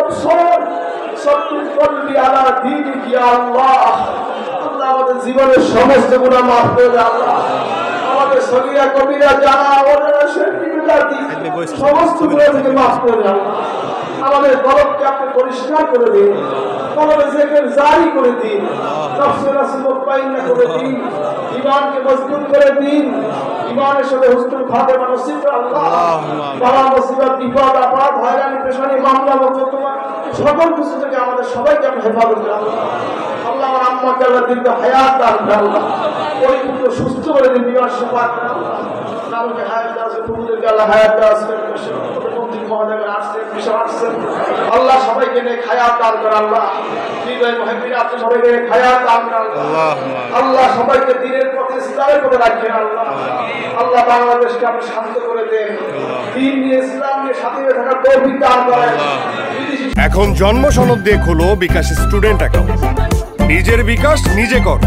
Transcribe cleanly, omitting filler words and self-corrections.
আবসার সাল্লি কলবি আলা দীনিক ইয়া আল্লাহ। আল্লাহ আমাদের জীবনের সমস্ত গুনাহ মাফ করে দাও আল্লাহ। আমাদের সগীরা কবিরা জানা ওনারা শিরকি বিদাতি সমস্ত গুনাহ থেকে মাফ করে দাও। আমাদের কলবকে আপনি পরিষ্কার করে দিন, কলবে জিকির জারি করে দিন, নফসে নসিব মুতমাইন্না করে দিন, ঈমানকে মজবুত করে দিন, ঈমানের সাথে হুসনুল খাতিমা নসিব করে আল্লাহ। বালা মুসিবত বিপদ আপদ হয়রানি পেশানি মামলা মোকদ্দমা সকল কিছু থেকে আমাদের সবাইকে আপনি হেফাজত করেন আল্লাহ। আল্লাহ আমার আম্মাকে আল্লাহ দীর্ঘ হায়াত দান করেন আল্লাহ, পরিপূর্ণ সুস্থ করে দিন, বিমার সেবা করেন আল্লাহ। কারোকে হায়াত দেওয়া আছে, প্রভুদেরকে আল্লাহ হায়াত দেওয়া আছে, আল্লাহ সবাইকে নিয়ে হায়াত দান করে আল্লাহ। সবাইকে হায়াত দান করে আল্লাহ। আল্লাহ সবাইকে দ্বীনের পথে ইসলামের পথে রাখেন আল্লাহ। আল্লাহ বাংলাদেশকে আপনি শান্ত করে দেন, দ্বীন নিয়ে ইসলাম নিয়ে সাথে থাকার তৌফিক দান করেন। এখন জন্ম সনদ দিয়ে খোলো বিকাশ স্টুডেন্ট অ্যাকাউন্ট। নিজের বিকাশ নিজে কর।